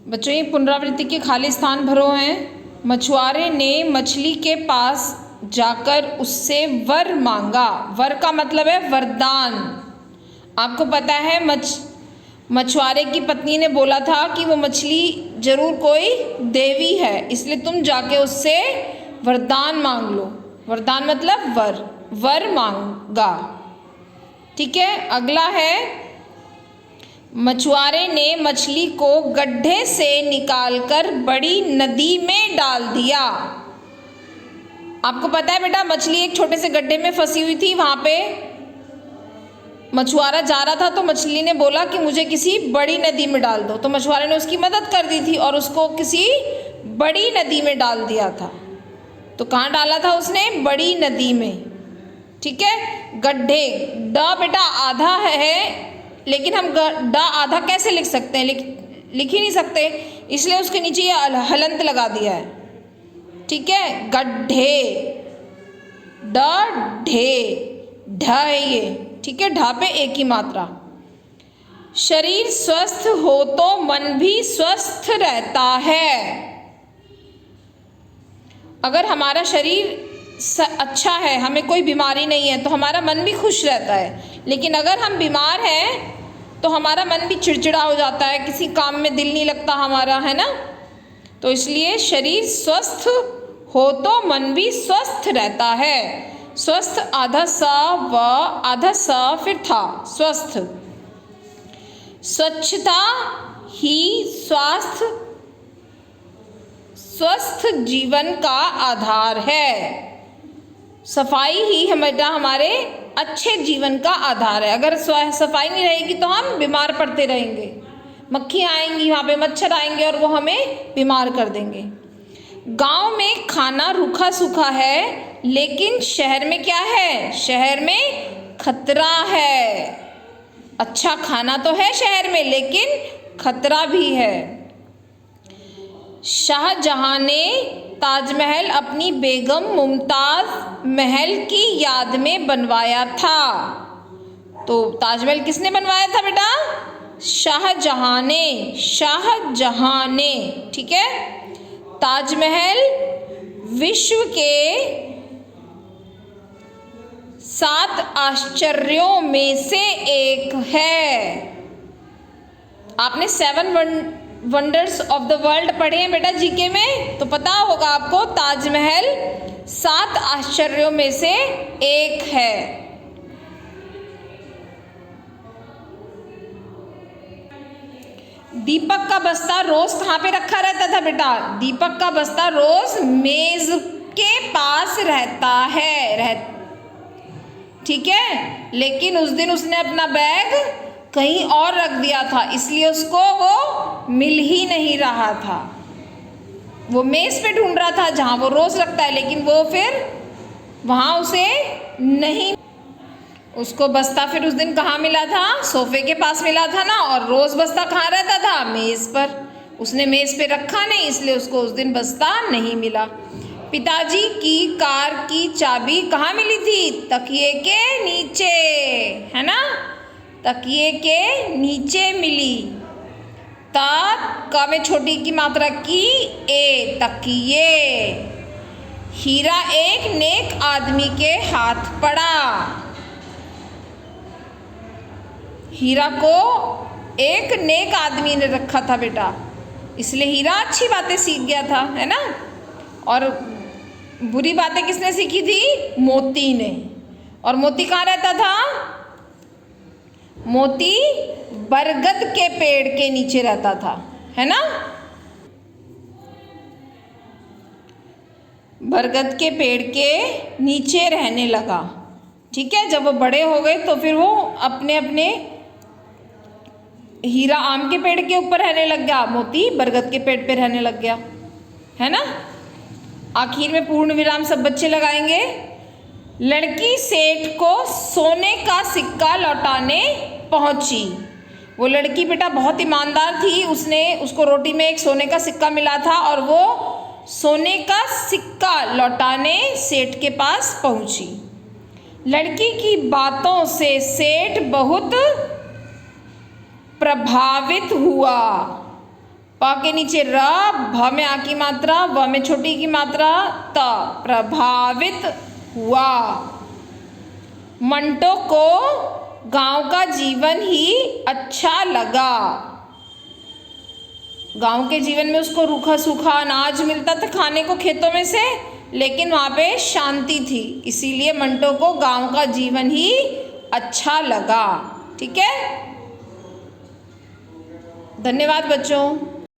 बच्चों ये पुनरावृत्ति के खाली स्थान भरो हैं। मछुआरे ने मछली के पास जाकर उससे वर मांगा। वर का मतलब है वरदान। आपको पता है मछुआरे की पत्नी ने बोला था कि वो मछली जरूर कोई देवी है, इसलिए तुम जाके उससे वरदान मांग लो। वरदान मतलब वर मांगा। ठीक है, अगला है मछुआरे ने मछली को गड्ढे से निकालकर बड़ी नदी में डाल दिया। आपको पता है बेटा, मछली एक छोटे से गड्ढे में फंसी हुई थी। वहां पे मछुआरा जा रहा था तो मछली ने बोला कि मुझे किसी बड़ी नदी में डाल दो, तो मछुआरे ने उसकी मदद कर दी थी और उसको किसी बड़ी नदी में डाल दिया था। तो कहाँ डाला था उसने? बड़ी नदी में। ठीक है, गड्ढे ड बेटा आधा है, लेकिन हम ड आधा कैसे लिख सकते हैं? लिख ही नहीं सकते, इसलिए उसके नीचे ये हलंत लगा दिया है। ठीक है, गड्ढे ड ढे ढ है ये। ठीक है, ढा पे एक ही मात्रा। शरीर स्वस्थ हो तो मन भी स्वस्थ रहता है। अगर हमारा शरीर अच्छा है, हमें कोई बीमारी नहीं है, तो हमारा मन भी खुश रहता है। लेकिन अगर हम बीमार हैं तो हमारा मन भी चिड़चिड़ा हो जाता है, किसी काम में दिल नहीं लगता हमारा, है ना। तो इसलिए शरीर स्वस्थ हो तो मन भी स्वस्थ रहता है। स्वस्थ आधा सा व आधा सा फिर था स्वस्थ। स्वच्छता ही स्वस्थ जीवन का आधार है। सफाई ही हमारे अच्छे जीवन का आधार है। अगर सफाई नहीं रहेगी तो हम बीमार पड़ते रहेंगे। मक्खियाँ आएंगी, वहाँ पे मच्छर आएंगे और वो हमें बीमार कर देंगे। गांव में खाना रूखा सूखा है, लेकिन शहर में क्या है? शहर में खतरा है। अच्छा खाना तो है शहर में, लेकिन खतरा भी है। शाहजहां ने ताजमहल अपनी बेगम मुमताज महल की याद में बनवाया था। तो ताजमहल किसने बनवाया था बेटा? शाहजहां ने। ठीक है, ताजमहल विश्व के 7 आश्चर्यों में से एक है। आपने 7 वंडर्स ऑफ द वर्ल्ड पढ़े हैं बेटा जीके में, तो पता होगा आपको ताजमहल 7 आश्चर्यों में से एक है। दीपक का बस्ता रोज कहाँ पे रखा रहता था बेटा? दीपक का बस्ता रोज मेज के पास रहता है। ठीक है, लेकिन उस दिन उसने अपना बैग कहीं और रख दिया था, इसलिए उसको वो मिल ही नहीं रहा था। वो मेज पे ढूंढ रहा था जहाँ वो रोज रखता है, लेकिन वो फिर वहाँ उसे नहीं। उसको बस्ता फिर उस दिन कहाँ मिला था? सोफे के पास मिला था ना। और रोज बस्ता कहाँ रहता था? मेज पर। उसने मेज पे रखा नहीं, इसलिए उसको उस दिन बस्ता नहीं मिला। पिताजी की कार की चाबी कहाँ मिली थी? तकिए के नीचे, है ना। तकिए के नीचे मिली। का में छोटी की मात्रा की ए, तकिए। हीरा एक नेक आदमी के हाथ पड़ा। हीरा को एक नेक आदमी ने रखा था बेटा, इसलिए हीरा अच्छी बातें सीख गया था, है ना। और बुरी बातें किसने सीखी थी? मोती ने। और मोती कहाँ रहता था? मोती बरगद के पेड़ के नीचे रहता था, है ना। बरगद के पेड़ के नीचे रहने लगा। ठीक है, जब वो बड़े हो गए तो फिर वो अपने हीरा आम के पेड़ के ऊपर रहने लग गया, मोती बरगद के पेड़ पे रहने लग गया, है ना। आखिर में पूर्ण विराम सब बच्चे लगाएंगे। लड़की सेठ को सोने का सिक्का लौटाने पहुंची। वो लड़की बेटा बहुत ईमानदार थी। उसको रोटी में एक सोने का सिक्का मिला था और वो सोने का सिक्का लौटाने सेठ के पास पहुंची। लड़की की बातों से सेठ बहुत प्रभावित हुआ। प के नीचे र, भ में आ की मात्रा, व में छोटी की मात्रा, त, प्रभावित हुआ। मंटो को गांव का जीवन ही अच्छा लगा। गांव के जीवन में उसको रूखा सूखा अनाज मिलता था खाने को खेतों में से, लेकिन वहाँ पे शांति थी, इसीलिए मंटो को गांव का जीवन ही अच्छा लगा। ठीक है, धन्यवाद बच्चों।